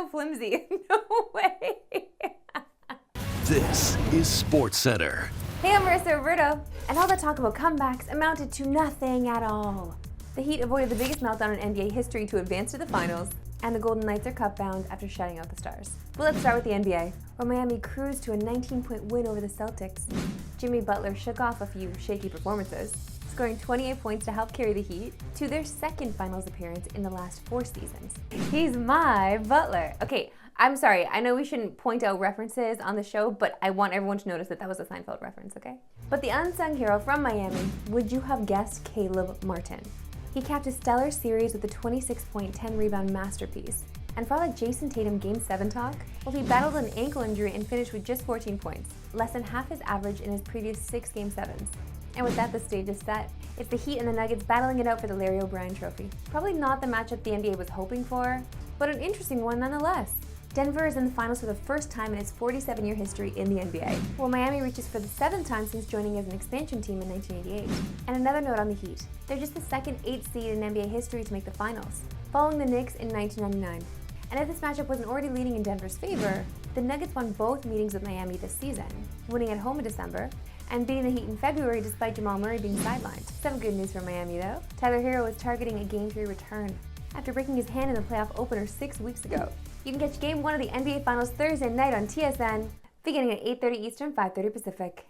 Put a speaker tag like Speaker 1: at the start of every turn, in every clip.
Speaker 1: so flimsy. No way.
Speaker 2: This is SportsCenter.
Speaker 1: Hey, I'm Marissa Roberto, and all that talk about comebacks amounted to nothing at all. The Heat avoided the biggest meltdown in NBA history to advance to the finals, and the Golden Knights are cup-bound after shutting out the Stars. But let's start with the NBA, where Miami cruised to a 19-point win over the Celtics. Jimmy Butler shook off a few shaky performances, scoring 28 points to help carry the Heat to their second finals appearance in the last 4 seasons. He's my Butler. Okay, I'm sorry, I know we shouldn't point out references on the show, but I want everyone to notice that that was a Seinfeld reference, okay? But the unsung hero from Miami, would you have guessed Caleb Martin? He capped a stellar series with a 26-point, 10-rebound masterpiece. And for all that Jason Tatum Game 7 talk, well, he battled an ankle injury and finished with just 14 points, less than half his average in his previous 6 Game 7s. And with that, the stage is set. It's the Heat and the Nuggets battling it out for the Larry O'Brien Trophy. Probably not the matchup the NBA was hoping for, but an interesting one nonetheless. Denver is in the finals for the first time in its 47-year history in the NBA, while Miami reaches for the 7th time since joining as an expansion team in 1988. And another note on the Heat. They're just the second 8th seed in NBA history to make the finals, following the Knicks in 1999. And if this matchup wasn't already leaning in Denver's favor, the Nuggets won both meetings with Miami this season, winning at home in December, and beating the Heat in February despite Jamal Murray being sidelined. Some good news for Miami though. Tyler Hero is targeting a Game 3 return after breaking his hand in the playoff opener 6 weeks ago. You can catch Game 1 of the NBA Finals Thursday night on TSN, beginning at 8:30 Eastern, 5:30 Pacific.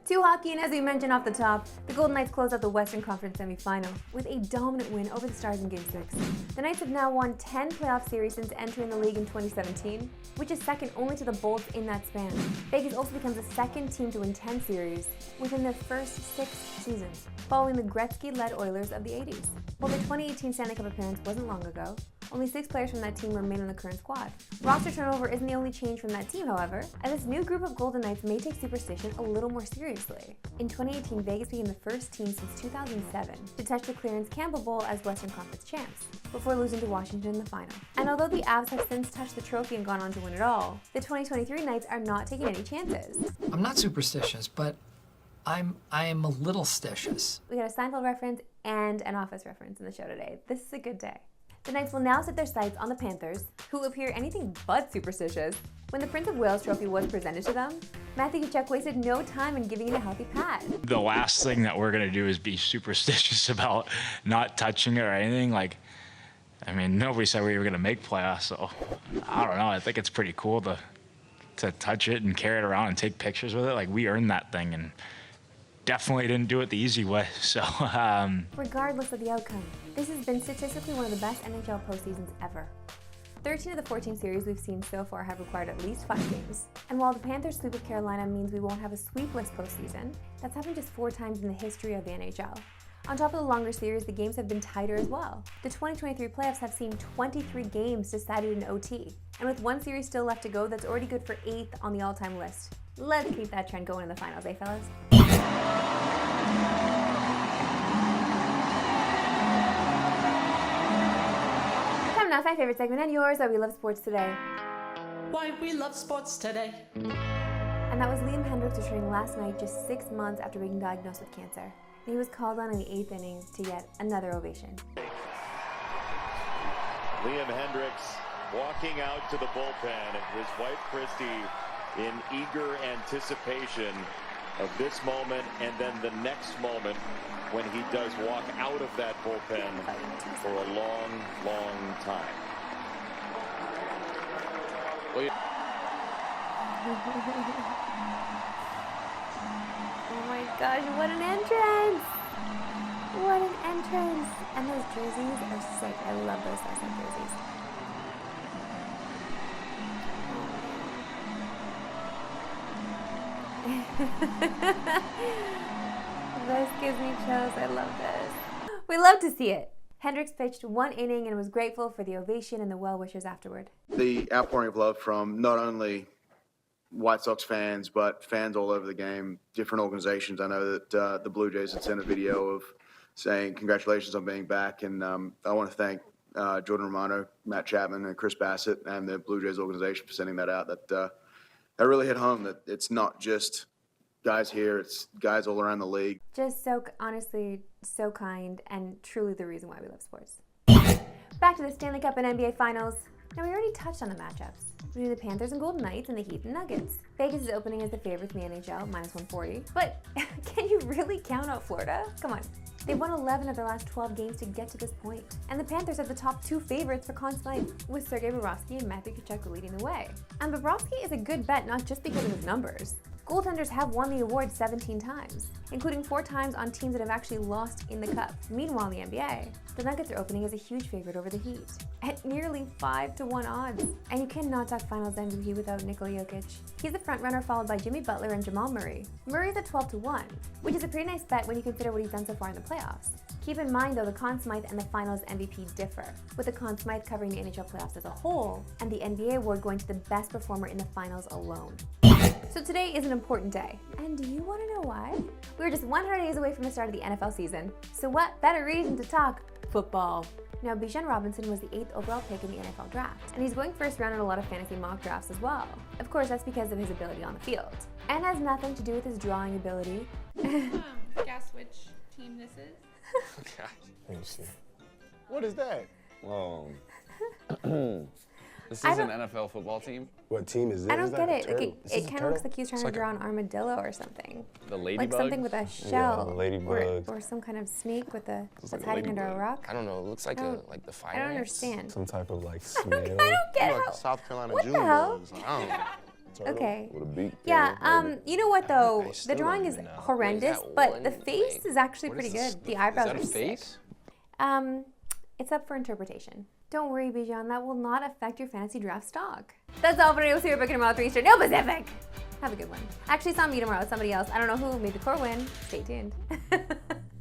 Speaker 1: To hockey, and as we mentioned off the top, the Golden Knights closed out the Western Conference semifinal with a dominant win over the Stars in Game 6. The Knights have now won 10 playoff series since entering the league in 2017, which is second only to the Bolts in that span. Vegas also becomes the second team to win 10 series within their first 6 seasons, following the Gretzky-led Oilers of the 80s. While the 2018 Stanley Cup appearance wasn't long ago, only 6 players from that team remain on the current squad. Roster turnover isn't the only change from that team, however, as this new group of Golden Knights may take superstition a little more seriously. In 2018, Vegas became the first team since 2007 to touch the Clarence Campbell Bowl as Western Conference champs, before losing to Washington in the final. And although the Avs have since touched the trophy and gone on to win it all, the 2023 Knights are not taking any chances.
Speaker 3: I'm not superstitious, but I am a little stitious.
Speaker 1: We got a Seinfeld reference and an Office reference in the show today. This is a good day. The Knights will now set their sights on the Panthers, who appear anything but superstitious. When the Prince of Wales trophy was presented to them, Matthew Tkachuk wasted no time in giving it a healthy pat.
Speaker 4: The last thing that we're going to do is be superstitious about not touching it or anything. Like, I mean, nobody said we were going to make playoffs, so I don't know. I think it's pretty cool to touch it and carry it around and take pictures with it. Like, we earned that thing and definitely didn't do it the easy way. So,
Speaker 1: regardless of the outcome, this has been statistically one of the best NHL postseasons ever. 13 of the 14 series we've seen so far have required at least 5 games. And while the Panthers' sweep of Carolina means we won't have a sweepless postseason, that's happened just 4 times in the history of the NHL. On top of the longer series, the games have been tighter as well. The 2023 playoffs have seen 23 games decided in OT. And with 1 series still left to go, that's already good for 8th on the all-time list. Let's keep that trend going in the finals, eh, fellas? Time now, my favorite segment and yours, Why We Love Sports Today.
Speaker 5: Why we love sports today.
Speaker 1: And that was Liam Hendricks returning last night, just 6 months after being diagnosed with cancer. And he was called on in the 8th inning to yet another ovation.
Speaker 6: Liam Hendricks walking out to the bullpen, and his wife Christy in eager anticipation of this moment and then the next moment when he does walk out of that bullpen for a long, long time.
Speaker 1: Oh my gosh, what an entrance! What an entrance! And those jerseys are sick. I love those Last Night jerseys. This gives me chills. I love this. We love to see it. Hendricks pitched 1 inning and was grateful for the ovation and the well-wishers afterward.
Speaker 7: The outpouring of love from not only White Sox fans, but fans all over the game, different organizations. I know that the Blue Jays had sent a video of saying congratulations on being back, and I want to thank Jordan Romano, Matt Chapman, and Chris Bassett, and the Blue Jays organization for sending that out. That really hit home, that it's not just guys here, it's guys all around the league.
Speaker 1: Just so, honestly, so kind, and truly the reason why we love sports. Back to the Stanley Cup and NBA Finals. Now, we already touched on the matchups. We do the Panthers and Golden Knights and the Heat and Nuggets. Vegas is opening as the favorites in the NHL, minus 140. But can you really count out Florida? Come on. They've won 11 of their last 12 games to get to this point. And the Panthers are the top 2 favorites for Conn Smythe, with Sergei Bobrovsky and Matthew Tkachuk leading the way. And Bobrovsky is a good bet not just because of his numbers. Goaltenders have won the award 17 times, including 4 times on teams that have actually lost in the Cup. Meanwhile, in the NBA, the Nuggets are opening as a huge favorite over the Heat, at nearly 5-1 odds. And you cannot talk Finals MVP without Nikola Jokic. He's the frontrunner, followed by Jimmy Butler and Jamal Murray. Murray's at 12-1, which is a pretty nice bet when you consider what he's done so far in the playoffs. Keep in mind, though, the Conn Smythe and the Finals MVP differ, with the Conn Smythe covering the NHL playoffs as a whole, and the NBA award going to the best performer in the Finals alone. So today is an important day. And do you want to know why? We're just 100 days away from the start of the NFL season. So what better reason to talk football? Now, Bijan Robinson was the 8th overall pick in the NFL draft, and he's going first round in a lot of fantasy mock drafts as well. Of course, that's because of his ability on the field. And has nothing to do with his drawing ability.
Speaker 8: Guess which team this is?
Speaker 9: Let me see. What is that?
Speaker 10: This is an NFL football team?
Speaker 9: What team is this?
Speaker 1: I don't get it. Like it kind of looks
Speaker 9: turtle?
Speaker 1: like he's trying to draw an armadillo or something.
Speaker 10: The ladybug?
Speaker 1: Like something with a shell.
Speaker 9: the ladybug.
Speaker 1: Or some kind of snake with a
Speaker 10: Looks
Speaker 1: that's
Speaker 10: like a
Speaker 1: hiding under a
Speaker 10: ladybug.
Speaker 1: rock.
Speaker 10: I don't know. It looks like like the fire
Speaker 1: I don't
Speaker 10: ants.
Speaker 1: understand.
Speaker 9: Some type of like
Speaker 1: I
Speaker 9: snail.
Speaker 1: don't get
Speaker 11: Like
Speaker 1: how.
Speaker 11: South Carolina
Speaker 1: What the
Speaker 11: June
Speaker 1: hell?
Speaker 11: bugs. I don't know.
Speaker 9: Turtle
Speaker 1: Okay.
Speaker 9: With a beak.
Speaker 1: Yeah, you know what though? The
Speaker 10: still
Speaker 1: drawing
Speaker 10: don't
Speaker 1: is
Speaker 10: even know.
Speaker 1: horrendous,
Speaker 10: Wait, is that
Speaker 1: but the
Speaker 10: one-
Speaker 1: face
Speaker 10: wait,
Speaker 1: is actually
Speaker 10: what is
Speaker 1: pretty
Speaker 10: this?
Speaker 1: good. The eyebrows
Speaker 10: Is that
Speaker 1: are
Speaker 10: a
Speaker 1: sick.
Speaker 10: face?
Speaker 1: It's up for interpretation. Don't worry, Bijan, that will not affect your fantasy draft stock. That's all for today. We'll see you back tomorrow, 3 Eastern. No Pacific! Have a good one. Actually, saw me tomorrow with somebody else. I don't know who. Maybe Corwin. Stay tuned.